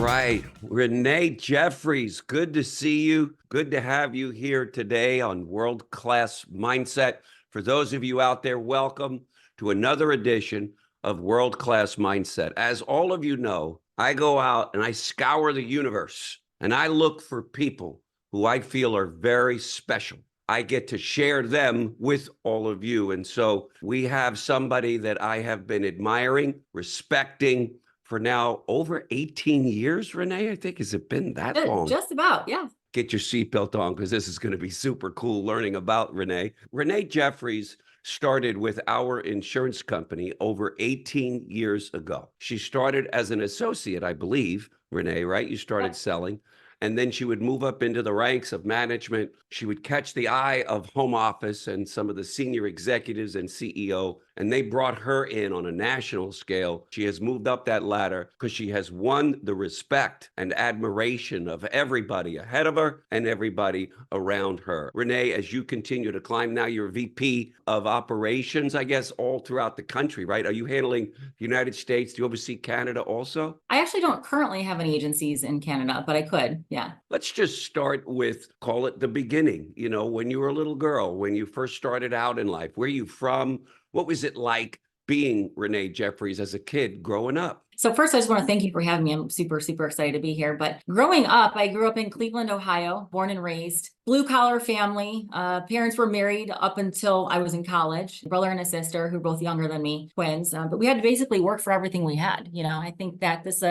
right. Renee Jeffries, good to see you. Good to have you here today on World Class Mindset. For those of you out there, welcome to another edition of World Class Mindset. As all of you know, I go out and I scour the universe and I look for people who I feel are very special. I get to share them with all of you. And so we have somebody that I have been admiring, respecting, for now over 18 years, Renee, I think. Has it been that long? Just about, yeah. Get your seatbelt on because this is going to be super cool learning about Renee. Renee Jeffries started with our insurance company over 18 years ago. She started as an associate, I believe, Renee, right? You started selling. And then she would move up into the ranks of management. She would catch the eye of home office and some of the senior executives and CEO, and they brought her in on a national scale. She has moved up that ladder because she has won the respect and admiration of everybody ahead of her and everybody around her. Renee, as you continue to climb, now you're VP of operations, I guess, all throughout the country, right? Are you handling the United States? Do you oversee Canada also? I actually don't currently have any agencies in Canada, but I could, yeah. Let's just start with, call it the beginning. You know, when you were a little girl, when you first started out in life, where are you from? What was it like being Renee Jeffries as a kid growing up? So first, I just want to thank you for having me. I'm super, super excited to be here. But growing up, I grew up in Cleveland, Ohio, born and raised. Blue collar family. Parents were married up until I was in college. Brother and a sister who were both younger than me, twins. But we had to basically work for everything we had. You know, I think that this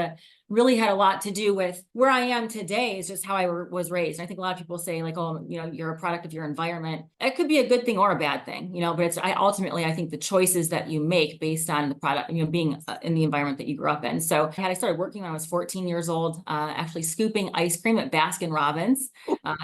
really had a lot to do with where I am today is just how I was raised. And I think a lot of people say like, oh, you know, you're a product of your environment. It could be a good thing or a bad thing, you know, but ultimately, I think the choices that you make based on the product, you know, being in the environment that you grew up in. So I started working when I was 14 years old, actually scooping ice cream at Baskin Robbins,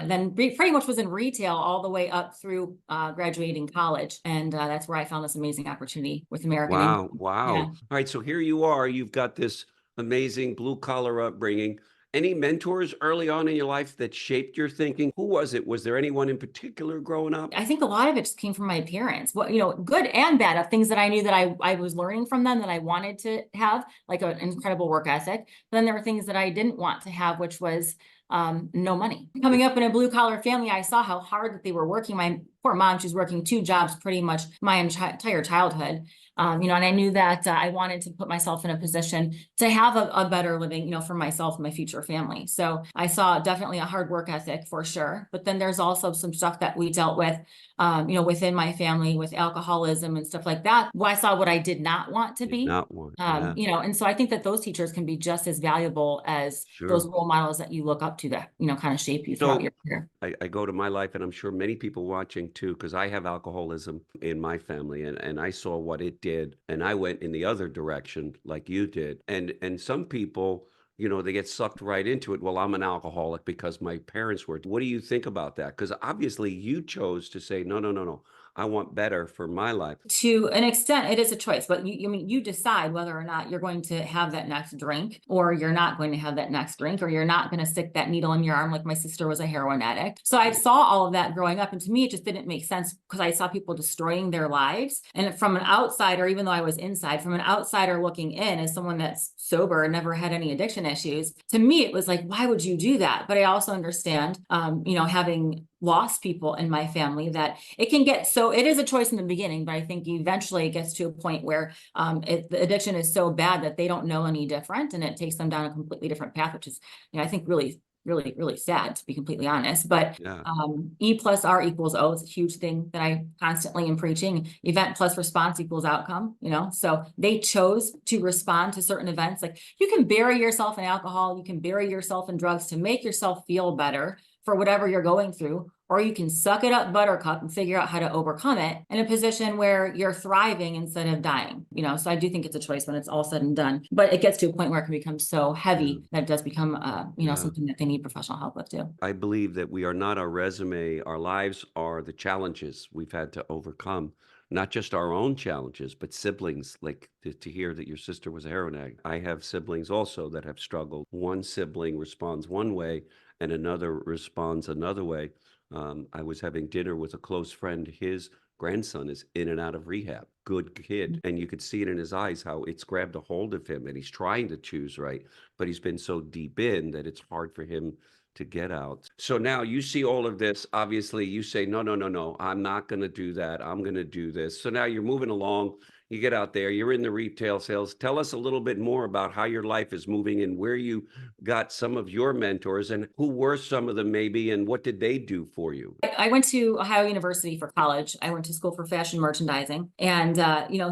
then pretty much was in retail all the way up through graduating college. And that's where I found this amazing opportunity with American Wow. Income. Wow. Yeah. All right. So here you are. You've got this amazing blue collar upbringing. Any mentors early on in your life that shaped your thinking? Who was it? Was there anyone in particular growing up? I think a lot of it just came from my parents. Well, you know, good and bad of things that I knew that I was learning from them that I wanted to have, like an incredible work ethic. But then there were things that I didn't want to have, which was no money. Coming up in a blue collar family, I saw how hard that they were working. My poor mom, she's working 2 jobs pretty much my entire childhood. You know, and I knew that I wanted to put myself in a position to have a better living, you know, for myself and my future family. So I saw definitely a hard work ethic for sure. But then there's also some stuff that we dealt with, you know, within my family with alcoholism and stuff like that. Well, I saw what I did not want to Did be. not want. Yeah, You know, and so I think that those teachers can be just as valuable as those sure. role models that you look up to that, you know, kind of shape you throughout So your career. I go to my life, and I'm sure many people watching too, because I have alcoholism in my family, and I saw what it did, and I went in the other direction like you did. And some people, you know, they get sucked right into it. Well, I'm an alcoholic because my parents were. What do you think about that? Because obviously you chose to say, no, no, no, no. I want better for my life. To an extent, it is a choice, but I mean, you decide whether or not you're going to have that next drink, or you're not going to have that next drink, or you're not going to stick that needle in your arm like my sister was a heroin addict. So I saw all of that growing up, and to me, it just didn't make sense because I saw people destroying their lives. And from an outsider, even though I was inside, from an outsider looking in, as someone that's sober and never had any addiction issues, to me, it was like, why would you do that? But I also understand, you know, having lost people in my family, that it can get, so it is a choice in the beginning, but I think eventually it gets to a point where the addiction is so bad that they don't know any different, and it takes them down a completely different path, which is, you know, I think really, really, really sad, to be completely honest. But Yeah. E plus R equals O is a huge thing that I constantly am preaching. Event plus response equals outcome, you know? So they chose to respond to certain events. Like, you can bury yourself in alcohol, you can bury yourself in drugs to make yourself feel better for whatever you're going through, or you can suck it up, buttercup, and figure out how to overcome it in a position where you're thriving instead of dying, you know? So I do think it's a choice when it's all said and done, but it gets to a point where it can become so heavy that it does become, you know, Yeah. something that they need professional help with too. I believe that we are not our resume. Our lives are the challenges we've had to overcome, not just our own challenges, but siblings. Like to hear that your sister was a heroin addict. I have siblings also that have struggled. One sibling responds one way and another responds another way. I was having dinner with a close friend. His grandson is in and out of rehab. Good kid. And you could see it in his eyes how it's grabbed a hold of him and he's trying to choose right, but he's been so deep in that it's hard for him to get out. So now you see all of this. Obviously, you say, no, no, no, no, I'm not going to do that. I'm going to do this. So now you're moving along. You get out there, you're in the retail sales. Tell us a little bit more about how your life is moving and where you got some of your mentors and who were some of them maybe and what did they do for you? I went to Ohio University for college. I went to school for fashion merchandising. And,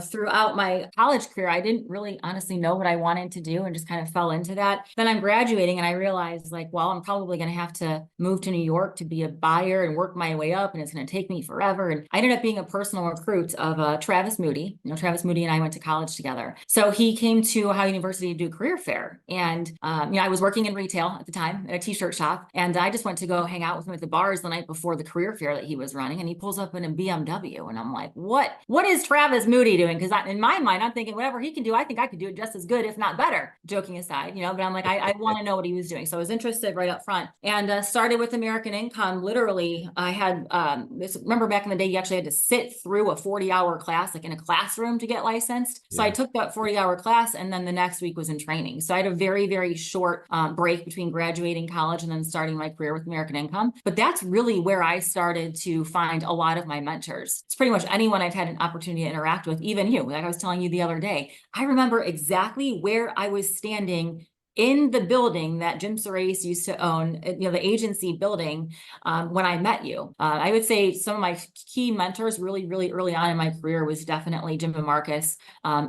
throughout my college career, I didn't really honestly know what I wanted to do and just kind of fell into that. Then I'm graduating and I realized like, well, I'm probably going to have to move to New York to be a buyer and work my way up. And it's going to take me forever. And I ended up being a personal recruit of Travis Moody. Travis Moody and I went to college together. So he came to Ohio University to do a career fair. And, I was working in retail at the time at a t-shirt shop. And I just went to go hang out with him at the bars the night before the career fair that he was running, and he pulls up in a BMW, and I'm like, what is Travis Moody doing? Because in my mind, I'm thinking whatever he can do, I think I could do it just as good, if not better, joking aside, but I'm like, I want to know what he was doing. So I was interested right up front and started with American Income. Literally, I had remember back in the day, you actually had to sit through a 40-hour class, like in a classroom, to get licensed. So I took that 40-hour class, and then the next week was in training. So I had a very, very short break between graduating college and then starting my career with American Income. But that's really where I started to find a lot of my mentors. It's pretty much anyone I've had an opportunity to interact with, even you. Like I was telling you the other day, I remember exactly where I was standing in the building that Jim Surace used to own, the agency building, when I met you. I would say some of my key mentors really, really early on in my career was definitely Jim and Marcus,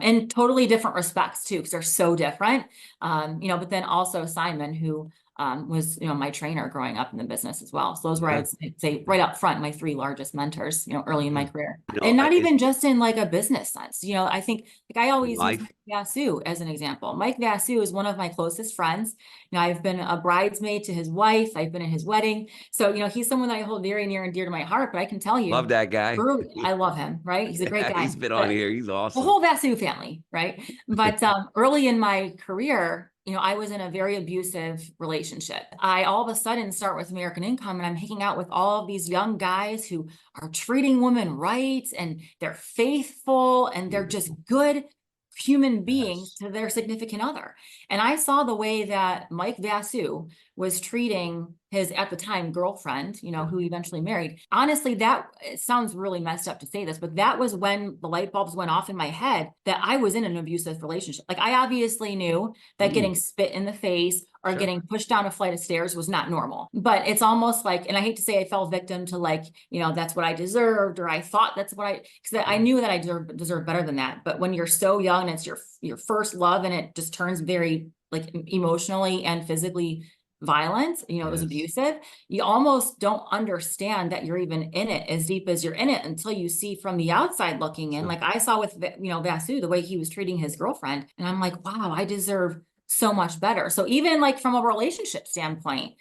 in totally different respects too, because they're so different. But then also Simon, who was my trainer growing up in the business as well. So those were, I'd say right up front, my three largest mentors, early in my career. And not even just in like a business sense. I think like I always use Mike Vasu as an example. Mike Vasu is one of my closest friends. I've been a bridesmaid to his wife. I've been at his wedding. So, he's someone that I hold very near and dear to my heart, but I can tell you, love that guy. I love him, right? He's a great guy. He's been on here. He's awesome. The whole Vasu family, right? But early in my career, I was in a very abusive relationship. I all of a sudden start with American Income, and I'm hanging out with all of these young guys who are treating women right, and they're faithful, and they're just good human beings to their significant other. And I saw the way that Mike Vasu was treating his, at the time, girlfriend, who he eventually married. Honestly, it sounds really messed up to say this, but that was when the light bulbs went off in my head that I was in an abusive relationship. Like I obviously knew that getting spit in the face or getting pushed down a flight of stairs was not normal, but it's almost like, and I hate to say I fell victim to like, that's what I deserved, or I thought that's what because I knew that I deserved better than that. But when you're so young and it's your first love, and it just turns very like emotionally and physically violent, it was abusive, you almost don't understand that you're even in it as deep as you're in it until you see from the outside looking in. Like I saw with, Vasu, the way he was treating his girlfriend. And I'm like, wow, I deserve so much better. So even like from a relationship standpoint,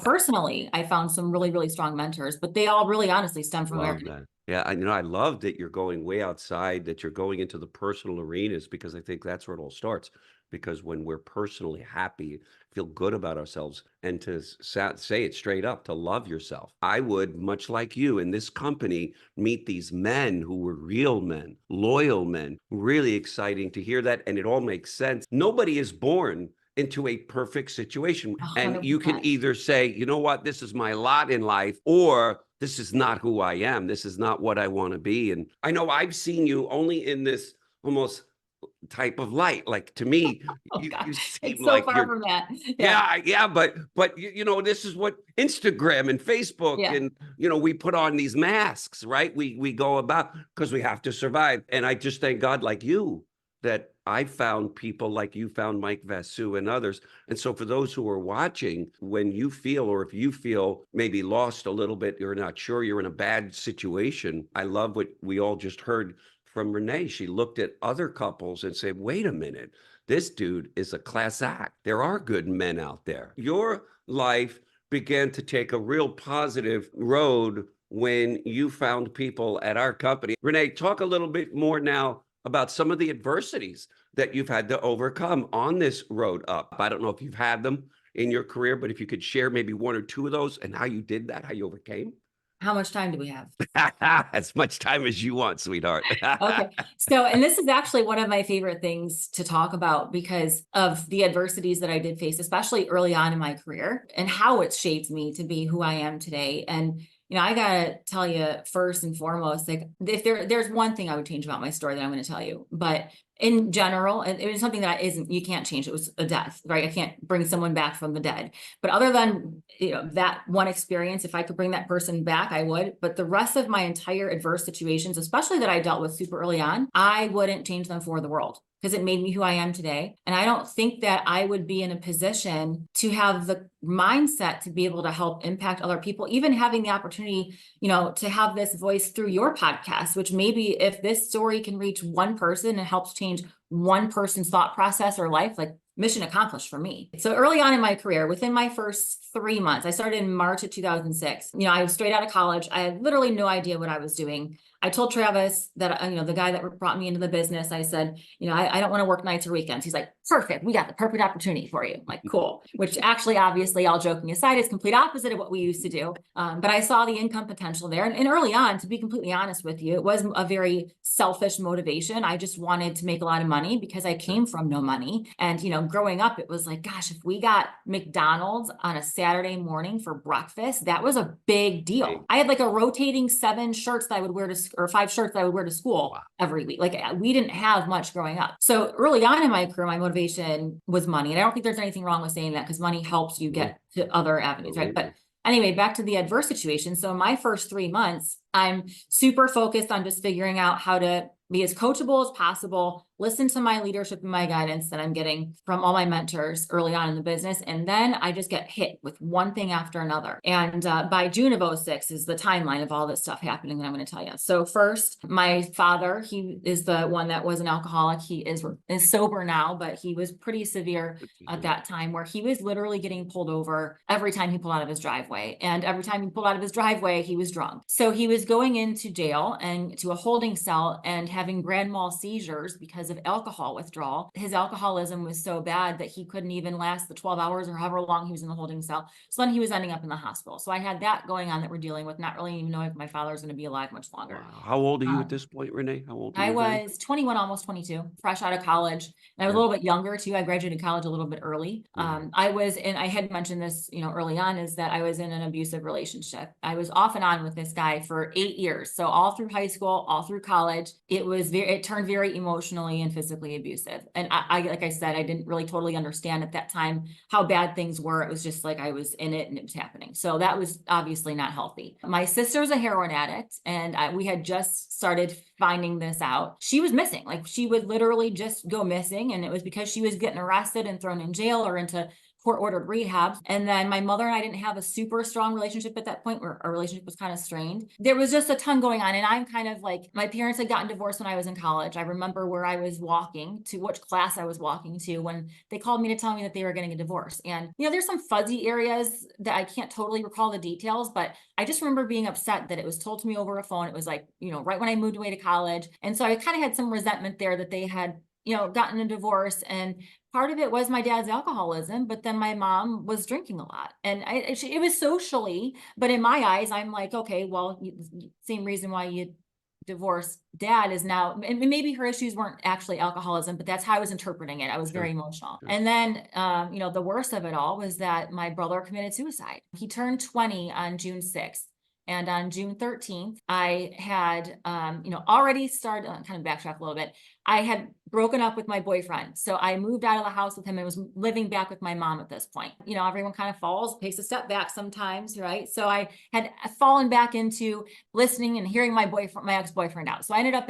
personally, I found some really, really strong mentors, but they all really honestly stem from American. Yeah, I love that you're going way outside, that you're going into the personal arenas, because I think that's where it all starts. Because when we're personally happy, feel good about ourselves, and to say it straight up, to love yourself. I would, much like you in this company, meet these men who were real men, loyal men. Really exciting to hear that. And it all makes sense. Nobody is born into a perfect situation. 100%. And you can either say, you know what, this is my lot in life, or this is not who I am. This is not what I want to be. And I know I've seen you only in this almost type of light. Like to me, you seem it's so like far you're from that. But this is what Instagram and Facebook and we put on these masks, right? We go about because we have to survive. And I just thank God, like you, that I found people like you found Mike Vasu and others. And so for those who are watching, when you feel, or if you feel maybe lost a little bit, you're not sure, you're in a bad situation, I love what we all just heard from Renee. She looked at other couples and said, wait a minute, this dude is a class act. There are good men out there. Your life began to take a real positive road when you found people at our company. Renee, talk a little bit more now about some of the adversities that you've had to overcome on this road up. I don't know if you've had them in your career, but if you could share maybe one or two of those and how you did that, how you overcame. How much time do we have? As much time as you want, sweetheart. Okay. So, and this is actually one of my favorite things to talk about because of the adversities that I did face, especially early on in my career, and how it shaped me to be who I am today. And, I gotta tell you first and foremost, like if there's one thing I would change about my story that I'm going to tell you, but in general, and it was something that isn't, you can't change. It was a death, right? I can't bring someone back from the dead. But other than, that one experience, if I could bring that person back, I would. But the rest of my entire adverse situations, especially that I dealt with super early on, I wouldn't change them for the world because it made me who I am today. And I don't think that I would be in a position to have the mindset to be able to help impact other people, even having the opportunity, to have this voice through your podcast, which maybe if this story can reach one person and helps change one person's thought process or life, like mission accomplished for me. So early on in my career, within my first 3 months, I started in March of 2006. I was straight out of college. I had literally no idea what I was doing. I told Travis that, the guy that brought me into the business, I said, I don't want to work nights or weekends. He's like, perfect. We got the perfect opportunity for you. I'm like, cool. Which actually, obviously, all joking aside, is complete opposite of what we used to do. But I saw the income potential there. And early on, to be completely honest with you, it was a very selfish motivation. I just wanted to make a lot of money because I came from no money. And, growing up, it was like, gosh, if we got McDonald's on a Saturday morning for breakfast, that was a big deal. I had like a rotating 7 shirts that I would wear to, or 5 shirts that I would wear to school every week. Like we didn't have much growing up. So early on in my career, my motivation was money. And I don't think there's anything wrong with saying that because money helps you get to other avenues, right? But anyway, back to the adverse situation. So my first 3 months, I'm super focused on just figuring out how to be as coachable as possible, listen to my leadership and my guidance that I'm getting from all my mentors early on in the business. And then I just get hit with one thing after another. And by June of 06 is the timeline of all this stuff happening that I'm going to tell you. So first, my father, he is the one that was an alcoholic. He is sober now, but he was pretty severe at that time where he was literally getting pulled over every time he pulled out of his driveway. And every time he pulled out of his driveway, he was drunk. So he was going into jail and to a holding cell and having grand mal seizures because of alcohol withdrawal. His alcoholism was so bad that he couldn't even last the 12 hours or however long he was in the holding cell. So then he was ending up in the hospital. So I had that going on that we're dealing with, not really even knowing if my father was going to be alive much longer. Wow. How old are you at this point, Renee? How old are I you? was 21, almost 22, fresh out of college. And I was a little bit younger too. I graduated college a little bit early. I had mentioned this, early on, is that I was in an abusive relationship. I was off and on with this guy for 8 years. So all through high school, all through college, it turned very emotionally and physically abusive. And I like I said, I didn't really totally understand at that time how bad things were. It was just like I was in it and it was happening. So that was obviously not healthy. My sister's a heroin addict, and we had just started finding this out. She was missing. Like she would literally just go missing. And it was because she was getting arrested and thrown in jail or into court-ordered rehab. And then my mother and I didn't have a super strong relationship at that point, where our relationship was kind of strained. There was just a ton going on. And I'm kind of like, my parents had gotten divorced when I was in college. I remember where I was walking to, which class I was walking to, when they called me to tell me that they were getting a divorce. And, there's some fuzzy areas that I can't totally recall the details, but I just remember being upset that it was told to me over a phone. It was like, right when I moved away to college. And so I kind of had some resentment there that they had gotten a divorce. And part of it was my dad's alcoholism, but then my mom was drinking a lot. And it was socially, but in my eyes, I'm like, okay, well, same reason why you divorced dad is now, and maybe her issues weren't actually alcoholism, but that's how I was interpreting it. I was very emotional. And then, the worst of it all was that my brother committed suicide. He turned 20 on June 6th. And on June 13th, I had, already started, kind of backtrack a little bit. I had broken up with my boyfriend. So I moved out of the house with him and was living back with my mom at this point. Everyone kind of takes a step back sometimes, right? So I had fallen back into listening and hearing my ex-boyfriend out. So I ended up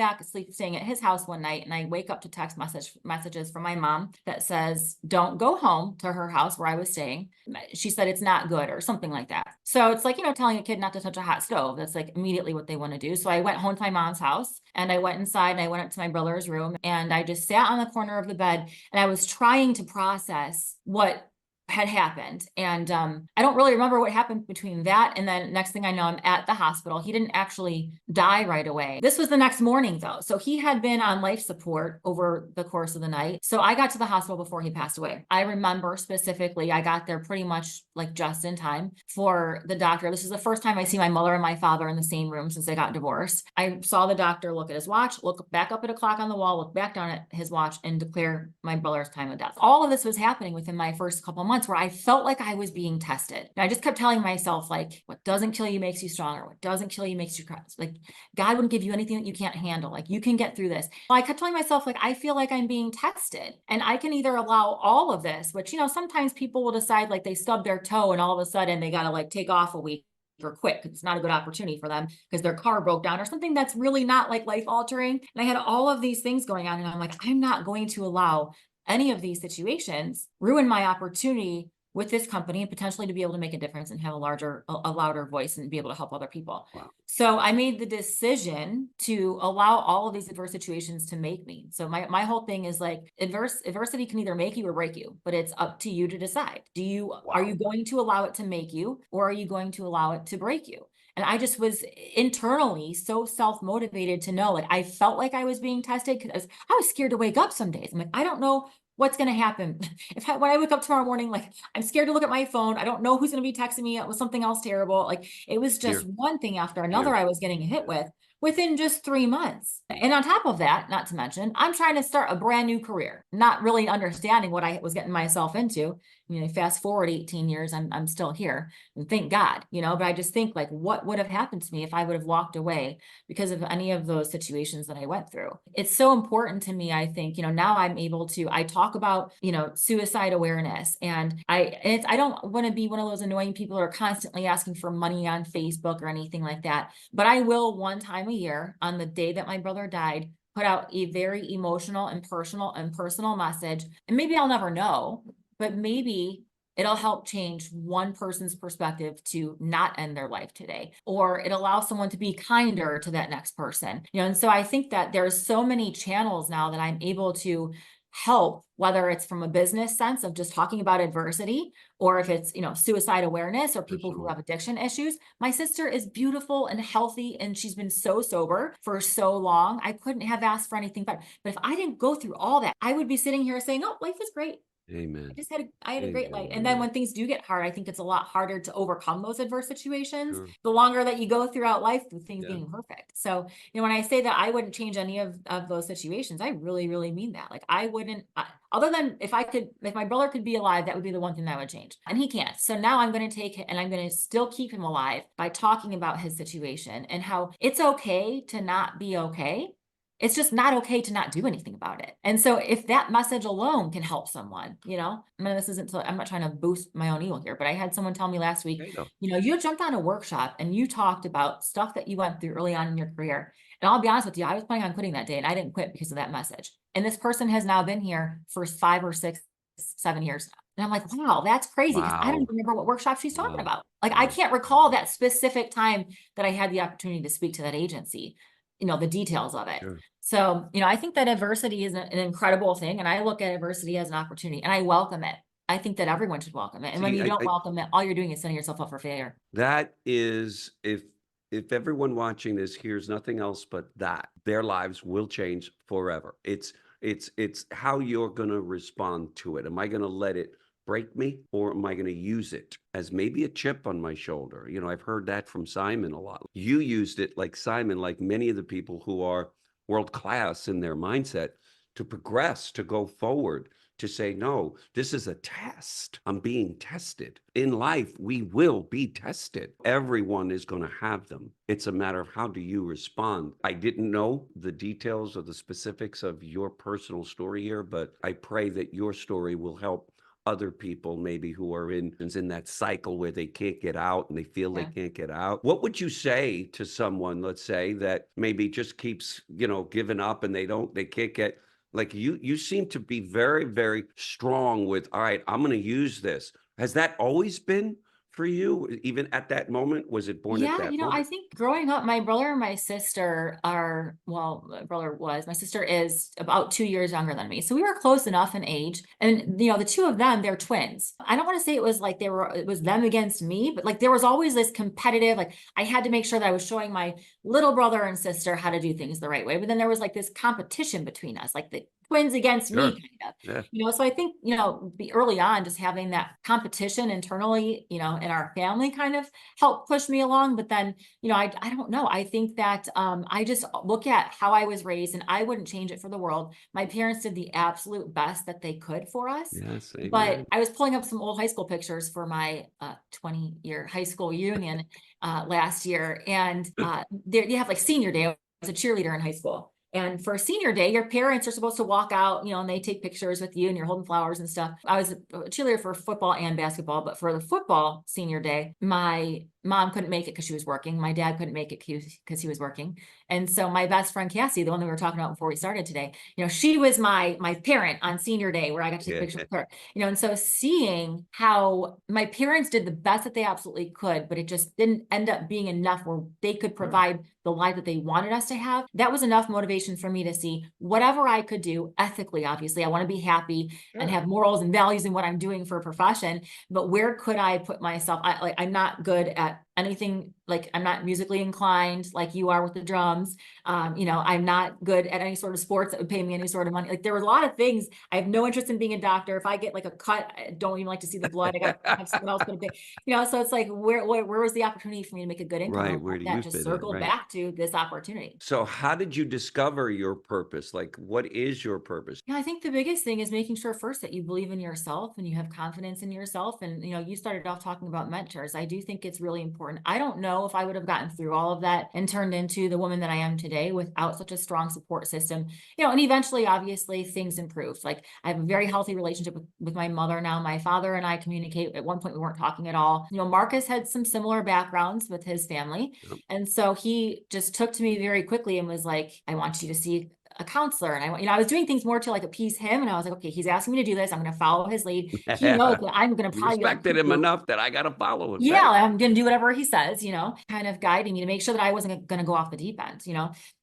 staying at his house one night, and I wake up to text messages from my mom that says, don't go home to her house where I was staying. She said, it's not good, or something like that. So it's like, telling a kid not to touch a hot stove. That's like immediately what they want to do. So I went home to my mom's house, and I went inside and I went up to my brother's room, and I just sat on the corner of the bed, and I was trying to process what had happened. And I don't really remember what happened between that and then next thing I know, I'm at the hospital. He didn't actually die right away. This was the next morning though. So he had been on life support over the course of the night. So I got to the hospital before he passed away. I remember specifically, I got there pretty much like just in time for the doctor. This is the first time I see my mother and my father in the same room since they got divorced. I saw the doctor look at his watch, look back up at a clock on the wall, look back down at his watch and declare my brother's time of death. All of this was happening within my first couple of months where I felt like I was being tested. And I just kept telling myself, like, what doesn't kill you makes you stronger. What doesn't kill you makes you cry. Like, God wouldn't give you anything that you can't handle. Like, you can get through this. I kept telling myself, like, I feel like I'm being tested and I can either allow all of this, which, sometimes people will decide like they stub their toe and all of a sudden they got to like take off a week or quit because it's not a good opportunity for them because their car broke down or something that's really not like life altering. And I had all of these things going on and I'm like, I'm not going to allow any of these situations ruin my opportunity with this company and potentially to be able to make a difference and have a louder voice and be able to help other people. Wow. So I made the decision to allow all of these adverse situations to make me. So my whole thing is like adversity can either make you or break you, but it's up to you to decide. Are you going to allow it to make you or are you going to allow it to break you? And I just was internally so self-motivated to know, like, I felt like I was being tested because I was scared to wake up some days. I'm like, I don't know what's going to happen. When I wake up tomorrow morning, like, I'm scared to look at my phone. I don't know who's going to be texting me with something else terrible. Like, it was just Fear. one thing after another Fear. I was getting hit with within just 3 months. And on top of that, not to mention, I'm trying to start a brand new career, not really understanding what I was getting myself into. Fast forward 18 years, I'm still here and thank God, but I just think like, what would have happened to me if I would have walked away because of any of those situations that I went through? It's so important to me. I think, now I'm able to, I talk about, suicide awareness and I don't want to be one of those annoying people who are constantly asking for money on Facebook or anything like that. But I will one time a year on the day that my brother died, put out a very emotional and personal message. And maybe I'll never know, but maybe it'll help change one person's perspective to not end their life today, or it allows someone to be kinder to that next person. And so I think that there's so many channels now that I'm able to help, whether it's from a business sense of just talking about adversity, or if it's, suicide awareness or people who have addiction issues. My sister is beautiful and healthy, and she's been so sober for so long. I couldn't have asked for anything better. But if I didn't go through all that, I would be sitting here saying, oh, life is great. Amen. I had a great life. Amen, And then Renee. when things do get hard, I think it's a lot harder to overcome those adverse situations. Sure. The longer that you go throughout life with things Yeah. being perfect. So, when I say that I wouldn't change any of those situations, I really, really mean that. Like I wouldn't, other than if my brother could be alive, that would be the one thing that I would change. And he can't. So now I'm going to take it and I'm going to still keep him alive by talking about his situation and how it's okay to not be okay. It's just not okay to not do anything about it. And so if that message alone can help someone, I'm not trying to boost my own ego here, but I had someone tell me last week, There you go. you jumped on a workshop and you talked about stuff that you went through early on in your career. And I'll be honest with you, I was planning on quitting that day and I didn't quit because of that message. And this person has now been here for 5 or 6, 7 years now. And I'm like, wow, that's crazy. Because I don't Wow. even remember what workshop she's talking Wow. about. Like, I Wow. can't recall that specific time that I had the opportunity to speak to that agency, the details of it. Sure. So, I think that adversity is an incredible thing. And I look at adversity as an opportunity and I welcome it. I think that everyone should welcome it. And when See, you don't welcome it, all you're doing is setting yourself up for failure. that is, if everyone watching this hears nothing else but that, their lives will change forever. It's how you're going to respond to it. Am I going to let it break me, or am I going to use it as maybe a chip on my shoulder? I've heard that from Simon a lot. You used it like Simon, like many of the people who are world class in their mindset, to progress, to go forward, to say, no, this is a test. I'm being tested. In life, we will be tested. Everyone is going to have them. It's a matter of how do you respond. I didn't know the details or the specifics of your personal story here, but I pray that your story will help other people maybe who are in that cycle where they can't get out and they feel they can't get out. What would you say to someone, let's say, that maybe just keeps, giving up and they can't get, like you seem to be very, very strong with, all right, I'm going to use this. Has that always been for you even at that moment? Was it born at Yeah, that I moment? think growing up, my brother and my sister are, well, my sister is about 2 years younger than me. So we were close enough in age. And, the two of them, they're twins. I don't want to say it was like it was them against me, but like there was always this competitive, like I had to make sure that I was showing my little brother and sister how to do things the right way. But then there was like this competition between us, like the twins against me, Sure. kind of. Yeah. So I think, be early on, just having that competition internally, in our family kind of help push me along. But then, I don't know. I think that I just look at how I was raised and I wouldn't change it for the world. My parents did the absolute best that they could for us. Yes. But Amen. I was pulling up some old high school pictures for my 20-year high school reunion last year. And there you have like senior day. I was a cheerleader in high school. And for senior day, your parents are supposed to walk out, and they take pictures with you and you're holding flowers and stuff. I was a cheerleader for football and basketball, but for the football senior day, my mom couldn't make it because she was working. My dad couldn't make it because he was working. And so my best friend Cassie, the one that we were talking about before we started today, she was my parent on senior day where I got to take a Yeah. picture with her. And so seeing how my parents did the best that they absolutely could, but it just didn't end up being enough where they could provide the life that they wanted us to have. That was enough motivation for me to see whatever I could do ethically. Obviously, I want to be happy and Sure. have morals and values in what I'm doing for a profession, but where could I put myself? I'm not good at anything, like I'm not musically inclined like you are with the drums. I'm not good at any sort of sports that would pay me any sort of money. Like there were a lot of things. I have no interest in being a doctor. If I get like a cut, I don't even like to see the blood. I got to have someone else put a big, so it's like where was the opportunity for me to make a good income? Right. And Where do that you just fit in? circled Right. back to this opportunity. So how did you discover your purpose? Like, what is your purpose? Yeah, I think the biggest thing is making sure first that you believe in yourself and you have confidence in yourself. And, you started off talking about mentors. I do think it's really important. I don't know if I would have gotten through all of that and turned into the woman that I am today without such a strong support system. And eventually, obviously, things improved. Like I have a very healthy relationship with my mother now. My father and I communicate. At one point, we weren't talking at all. Marcus had some similar backgrounds with his family. Yep. And so he just took to me very quickly and was like, I want you to see a counselor. And I was doing things more to like appease him. And I was like, okay, he's asking me to do this. I'm going to follow his lead. He knows that I'm going to You probably be like, respected him enough that I got to follow him. yeah, Right. I'm going to do whatever he says, kind of guiding me to make sure that I wasn't going to go off the deep end.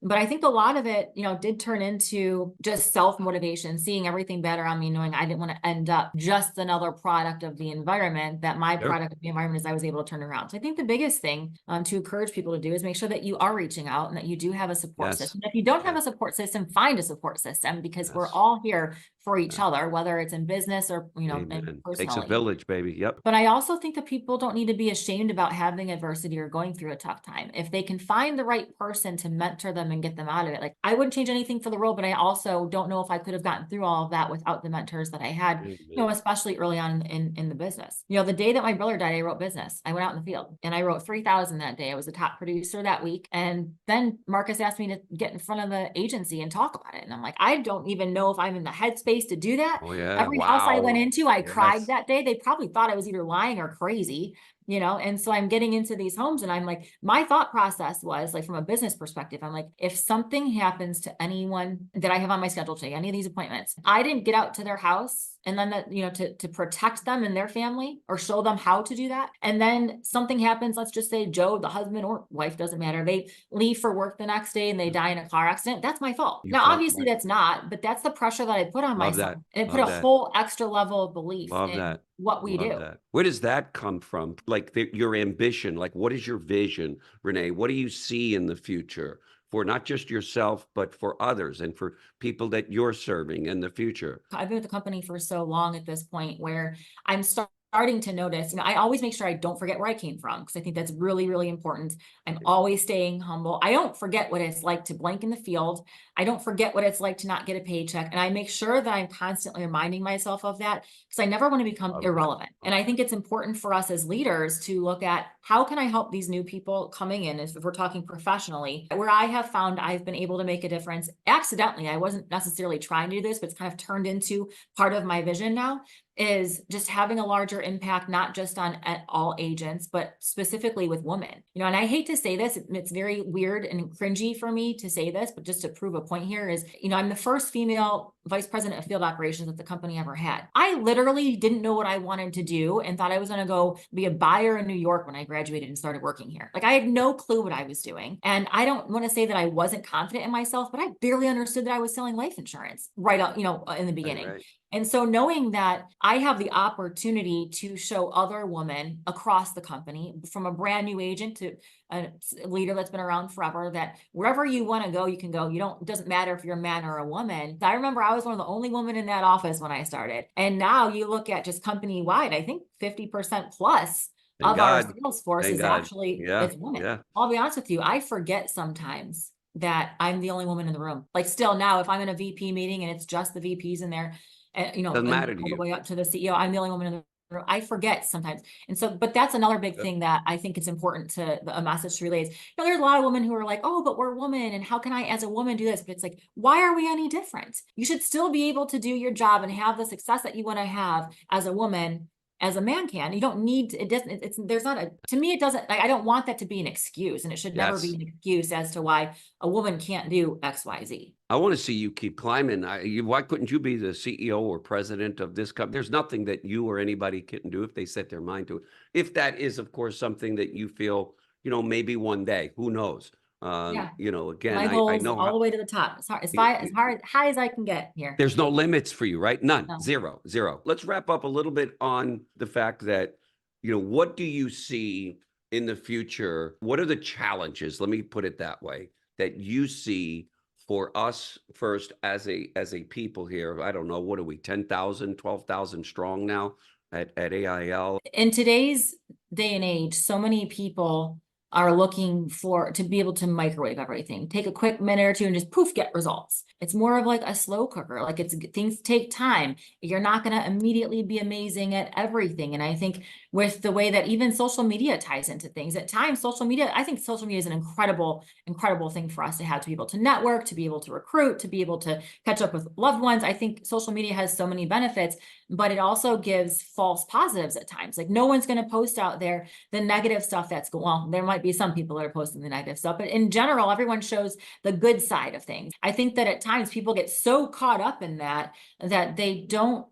But I think a lot of it, did turn into just self-motivation, seeing everything better on me, knowing I didn't want to end up just another product of the environment, that my Sure. product of the environment is I was able to turn it around. So I think the biggest thing to encourage people to do is make sure that you are reaching out and that you do have a support Yes. system. If you don't have Yes. a support system, find a support system because we're Yes. all here for each Yeah. other, whether it's in business or, and Amen. Takes a personally. village, baby. Yep. But I also think that people don't need to be ashamed about having adversity or going through a tough time. If they can find the right person to mentor them and get them out of it, like I wouldn't change anything for the world, but I also don't know if I could have gotten through all of that without the mentors that I had, Amen. especially early on in the business. The day that my brother died, I wrote business. I went out in the field and I wrote 3,000 that day. I was the top producer that week. And then Marcus asked me to get in front of the agency and talk about it. And I'm like, I don't even know if I'm in the headspace to do that. Oh, yeah. Every house I went Wow. into, I cried Yes. that day. They probably thought I was either lying or crazy, and so I'm getting into these homes and I'm like, my thought process was like, from a business perspective, I'm like, if something happens to anyone that I have on my schedule today, any of these appointments, I didn't get out to their house and then that, to protect them and their family or show them how to do that. And then something happens, let's just say Joe, the husband or wife, doesn't matter. They leave for work the next day and they die in a car accident. That's my fault. You Now, felt obviously right. that's not, but that's the pressure that I put on Love myself. that. And it put Love a that. whole extra level of belief Love in that. what we Love do. that. Where does that come from? Like your ambition, like what is your vision, Renee? What do you see in the future for not just yourself, but for others and for people that you're serving in the future? I've been with the company for so long at this point where I'm starting to notice, I always make sure I don't forget where I came from because I think that's really, really important. I'm always staying humble. I don't forget what it's like to blank in the field. I don't forget what it's like to not get a paycheck. And I make sure that I'm constantly reminding myself of that because I never want to become Love that. irrelevant. And I think it's important for us as leaders to look at how can I help these new people coming in, if we're talking professionally, where I have found I've been able to make a difference accidentally. I wasn't necessarily trying to do this, but it's kind of turned into part of my vision now, is just having a larger impact, not just on at all agents, but specifically with women. And I hate to say this, it's very weird and cringy for me to say this, but just to prove a point here is, I'm the first female vice president of field operations that the company ever had. I literally didn't know what I wanted to do and thought I was going to go be a buyer in New York when I graduated and started working here. Like I had no clue what I was doing. And I don't want to say that I wasn't confident in myself, but I barely understood that I was selling life insurance right up, in the beginning. Right. And so knowing that I have the opportunity to show other women across the company, from a brand new agent to a leader that's been around forever, that wherever you want to go, you can go. It doesn't matter if you're a man or a woman. I remember I was one of the only women in that office when I started. And now you look at just company wide, I think 50% plus Thank of our God. sales force Thank is God. actually, Yeah. it's women. Yeah. I'll be honest with you. I forget sometimes that I'm the only woman in the room. Like still now, if I'm in a VP meeting and it's just the VPs in there, Doesn't matter to all the you. way up to the CEO, I'm the only woman in the room. I forget sometimes. And so, but that's another big thing that I think it's important to a message to relay is, there's a lot of women who are like, oh, but we're women. And how can I, as a woman, do this? But it's like, why are we any different? You should still be able to do your job and have the success that you want to have as a woman, as a man can. You don't need to, it doesn't, there's not to me, it doesn't, I don't want that to be an excuse, and it should never be Yes. an excuse as to why a woman can't do X, Y, Z. I want to see you keep climbing. Why couldn't you be the CEO or president of this company? There's nothing that you or anybody can do if they set their mind to it. If that is, of course, something that you feel, maybe one day, who knows? Yeah. Again, My I goals know all how the way to the top. As high as I can get here. there's no limits for you, right? None, No. zero, zero. Let's wrap up a little bit on the fact that, what do you see in the future? What are the challenges? Let me put it that way, that you see for us first as a people here. I don't know, what are we, 10,000, 12,000 strong now at AIL? In today's day and age, so many people are looking to be able to microwave everything, take a quick minute or two and just poof, get results. It's more of like a slow cooker. Like things take time. You're not going to immediately be amazing at everything. And I think with the way that even social media ties into things at times, I think social media is an incredible, incredible thing for us to have, to be able to network, to be able to recruit, to be able to catch up with loved ones. I think social media has so many benefits, but it also gives false positives at times. Like no one's going to post out there the negative stuff that's going on. There might be some people that are posting the negative stuff, but in general, everyone shows the good side of things. I think that at times people get so caught up in that they don't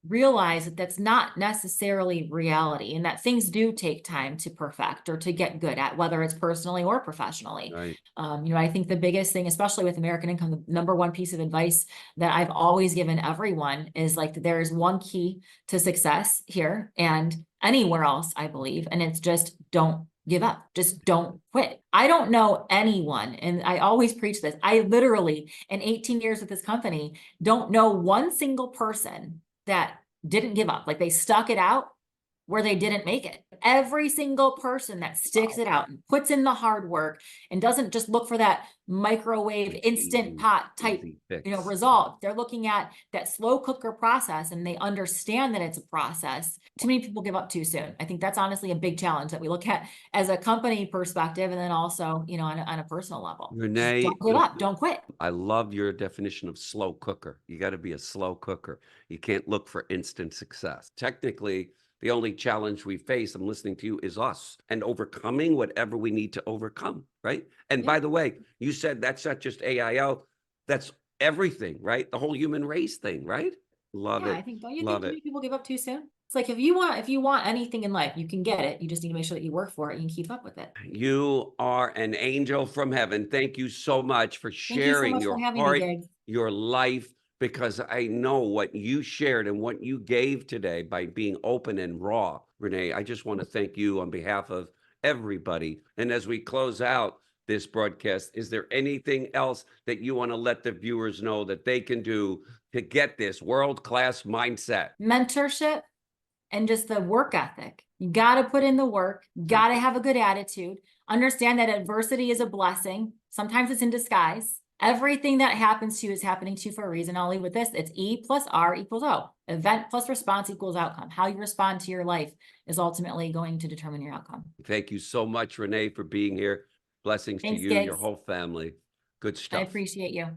realize that that's not necessarily reality, and that things do take time to perfect or to get good at, whether it's personally or professionally. Right. I think the biggest thing, especially with American Income, the number one piece of advice that I've always given everyone is like, there is one key to success here and anywhere else, I believe, and it's just don't give up. Just don't quit. I don't know anyone, and I always preach this. I literally, in 18 years with this company, don't know one single person that didn't give up. Like they stuck it out where they didn't make it. Every single person that sticks it out and puts in the hard work and doesn't just look for that microwave instant pot type, Easy fix. result. They're looking at that slow cooker process, and they understand that it's a process. Too many people give up too soon. I think that's honestly a big challenge that we look at as a company perspective, and then also, on a personal level. Just Renee, don't give up, don't quit. I love your definition of slow cooker. You got to be a slow cooker. You can't look for instant success. Technically, the only challenge we face, I'm listening to you, is us and overcoming whatever we need to overcome, right? And Yeah. by the way, you said that's not just AIL, that's everything, right? The whole human race thing, right? Love Yeah, it. I think, don't you Love think too it. many people give up too soon? It's like if you want anything in life, you can get it. You just need to make sure that you work for it and keep up with it. You are an angel from heaven. Thank you so much for Thank you so sharing much for your having me, heart, Gig. your life, because I know what you shared and what you gave today by being open and raw. Renee, I just want to thank you on behalf of everybody. And as we close out this broadcast, is there anything else that you want to let the viewers know that they can do to get this world-class mindset? Mentorship and just the work ethic. You got to put in the work, got to have a good attitude, understand that adversity is a blessing. Sometimes it's in disguise. Everything that happens to you is happening to you for a reason. I'll leave with this. It's E plus R equals O. Event plus response equals outcome. How you respond to your life is ultimately going to determine your outcome. Thank you so much, Renee, for being here. Blessings to Thanks, you, your Gigs. whole family. Good I stuff. appreciate you.